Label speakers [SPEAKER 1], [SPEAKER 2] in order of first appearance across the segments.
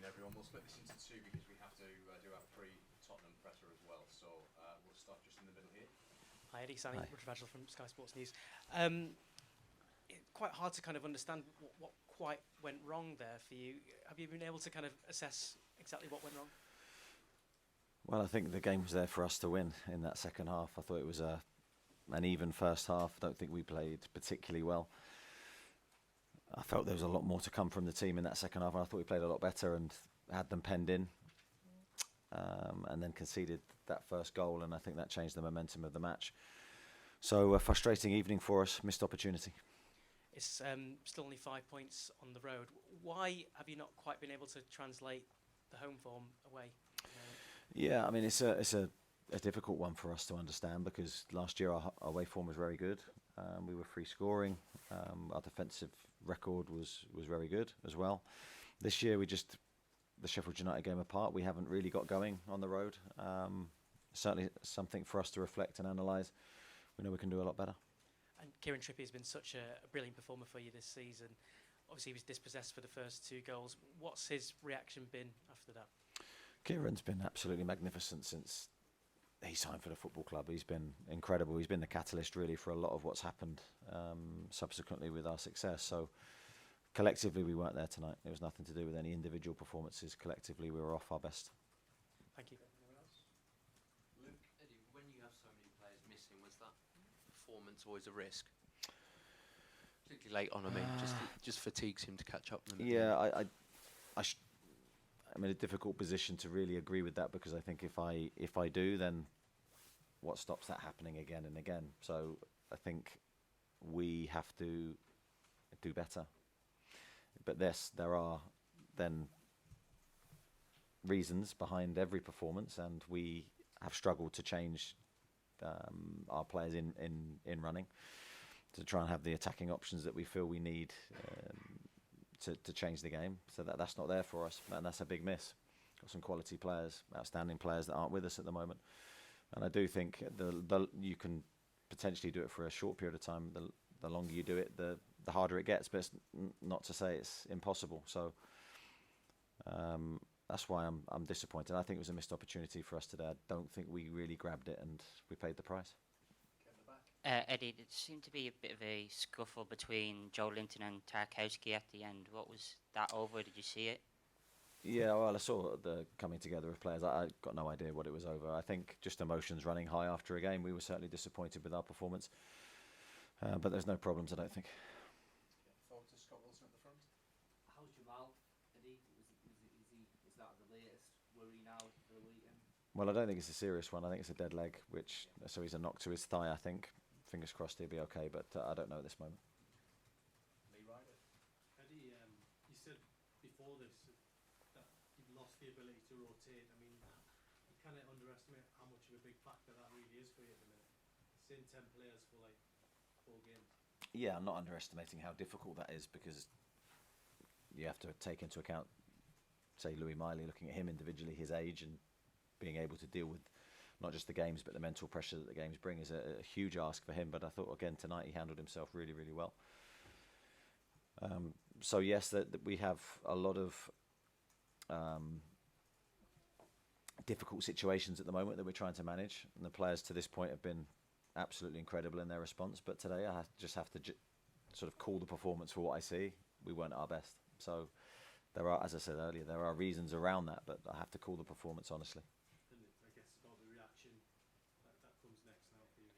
[SPEAKER 1] everyone. We'll split this into two because we have to do our pre-Tottenham presser as well. So we'll start just in the middle here.
[SPEAKER 2] Hi, Eddie. Saif Rubie from Sky Sports News. Quite hard to kind of understand what quite went wrong there for you. Have you been able to kind of assess exactly what went wrong?
[SPEAKER 3] Well, I think the game was there for us to win in that second half. I thought it was an even first half. I don't think we played particularly well. I felt there was a lot more to come from the team in that second half, and I thought we played a lot better and had them penned in, and then conceded that first goal, and I think that changed the momentum of the match. So a frustrating evening for us, missed opportunity.
[SPEAKER 2] It's still only 5 points on the road. Why have you not quite been able to translate the home form away?
[SPEAKER 3] Yeah, I mean, it's a difficult one for us to understand because last year our away form was very good. We were free scoring. Our defensive record was very good as well. This year the Sheffield United game apart, we haven't really got going on the road. Certainly something for us to reflect and analyse. We know we can do a lot better.
[SPEAKER 2] And Kieran Trippier has been such a brilliant performer for you this season. Obviously, he was dispossessed for the first 2 goals. What's his reaction been after that?
[SPEAKER 3] Kieran's been absolutely magnificent since he signed for the football club. He's been incredible. He's been the catalyst really for a lot of what's happened subsequently with our success. So collectively we weren't there tonight. It was nothing to do with any individual performances. Collectively we were off our best.
[SPEAKER 2] Thank you.
[SPEAKER 1] Anyone else?
[SPEAKER 4] Luke, Eddie, when you have so many players missing, was that performance always a risk? Particularly late on, I mean, just fatigues him to catch up with them.
[SPEAKER 3] Yeah, I'm in a difficult position to really agree with that because I think if I do, then what stops that happening again and again? So I think we have to do better. But there are then reasons behind every performance, and we have struggled to change our players in running to try and have the attacking options that we feel we need to change the game. So that's not there for us, and that's a big miss. Got some quality players, outstanding players that aren't with us at the moment. And I do think you can potentially do it for a short period of time. The longer you do it, the harder it gets. But it's not to say it's impossible. So that's why I'm disappointed. I think it was a missed opportunity for us today. I don't think we really grabbed it, and we paid the price.
[SPEAKER 5] Eddie, there seemed to be a bit of a scuffle between Joe Linton and Tarkowski at the end. What was that over? Did you see it?
[SPEAKER 3] Yeah, well, I saw the coming together of players. I got no idea what it was over. I think just emotions running high after a game. We were certainly disappointed with our performance, but there's no problems, I don't think.
[SPEAKER 1] Forward to Scott Wilson at the front.
[SPEAKER 6] How's Jamal, Eddie? Is that the latest worry now for the weekend?
[SPEAKER 3] Well, I don't think it's a serious one. I think it's a dead leg, so he's a knock to his thigh, I think. Fingers crossed he'll be okay, but I don't know at this moment.
[SPEAKER 1] Lee Ryder.
[SPEAKER 7] Eddie, you said before this that you've lost the ability to rotate. I mean, you kind of underestimate how much of a big factor that really is for you at the minute. Seeing 10 players for like 4 games.
[SPEAKER 3] Yeah, I'm not underestimating how difficult that is because you have to take into account, say, Louis Miley, looking at him individually, his age, and being able to deal with not just the games but the mental pressure that the games bring is a huge ask for him. But I thought again tonight he handled himself really, really well. So yes, that we have a lot of difficult situations at the moment that we're trying to manage, and the players to this point have been absolutely incredible in their response. But today I just have to sort of call the performance for what I see. We weren't at our best. So there are, as I said earlier, there are reasons around that, but I have to call the performance honestly.
[SPEAKER 7] I guess about the reaction that comes next now for you.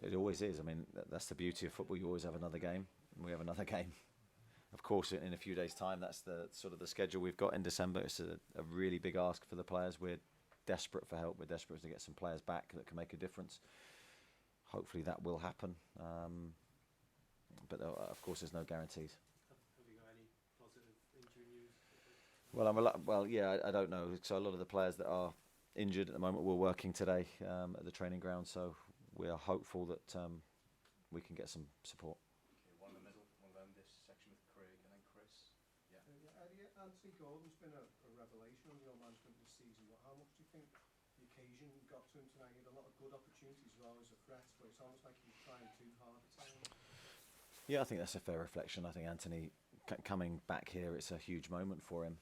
[SPEAKER 3] It always is. I mean, that's the beauty of football. You always have another game, and we have another game. Of course, in a few days' time, that's the sort of the schedule we've got in December. It's a really big ask for the players. We're desperate for help. We're desperate to get some players back that can make a difference. Hopefully that will happen. But of course, there's no guarantees.
[SPEAKER 7] Have you got any positive injury news?
[SPEAKER 3] Well, yeah, I don't know. So a lot of the players that are injured at the moment were working today at the training ground. So we are hopeful that we can get some support.
[SPEAKER 1] Okay, one in the middle. We'll end this section with Craig and then Chris. Yeah.
[SPEAKER 8] Anthony Gordon's been a revelation on your management this season. How much do you think the occasion got to him tonight? He had a lot of good opportunities as well as a threat, but it's almost like he was trying too hard at times. Yeah,
[SPEAKER 3] I think that's a fair reflection. I think Anthony coming back here, it's a huge moment for him.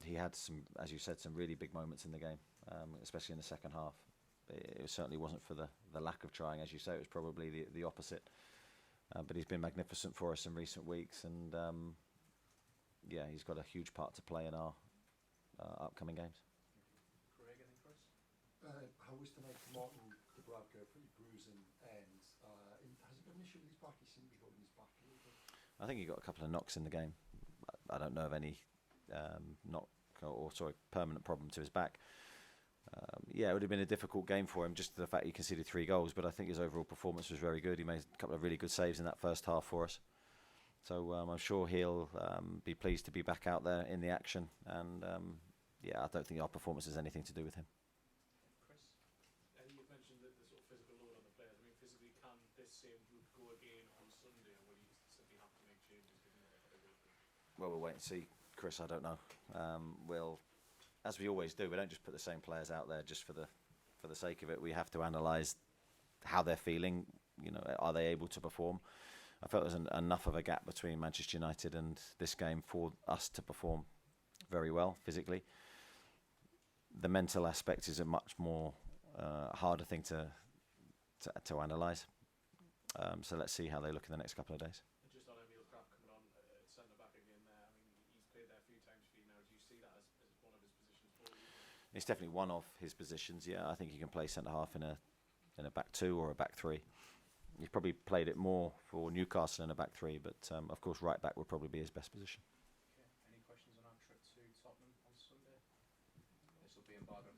[SPEAKER 3] He had some, as you said, some really big moments in the game, especially in the second half. It certainly wasn't for the lack of trying, as you say. It was probably the opposite. But he's been magnificent for us in recent weeks, and yeah, he's got a huge part to play in our upcoming games.
[SPEAKER 1] Craig, anything, Chris?
[SPEAKER 9] How was tonight for Martin de Bradker, pretty bruising, and has it got an issue with his back? He seemed to be holding his back a little bit.
[SPEAKER 3] I think he got a couple of knocks in the game. I don't know of any permanent problem to his back. Yeah, it would have been a difficult game for him, just the fact he conceded 3 goals, but I think his overall performance was very good. He made a couple of really good saves in that first half for us. So I'm sure he'll be pleased to be back out there in the action, and yeah, I don't think our performance has anything to do with him.
[SPEAKER 1] Chris?
[SPEAKER 7] Eddie, you've mentioned the sort of physical load on the players. I mean, physically, can this same group go again on Sunday, or will you simply have to make changes given
[SPEAKER 3] Well, we'll wait and see, Chris. I don't know. We'll, as we always do, we don't just put the same players out there just for the sake of it. We have to analyse how they're feeling. You know, are they able to perform? I felt there was enough of a gap between Manchester United and this game for us to perform very well physically. The mental aspect is a much more harder thing to analyse. So let's see how they look in the next couple of days.
[SPEAKER 7] Just on Emil Kraft coming on at centre back again there, I mean, he's played there a few times for you now. Do you see that as one of his positions for you?
[SPEAKER 3] It's definitely one of his positions. Yeah, I think he can play centre half in a back 2 or a back 3. He's probably played it more for Newcastle in a back 3, but of course right back would probably be his best position.
[SPEAKER 1] Okay. Any questions on our trip to Tottenham on Sunday? This will be embargoed.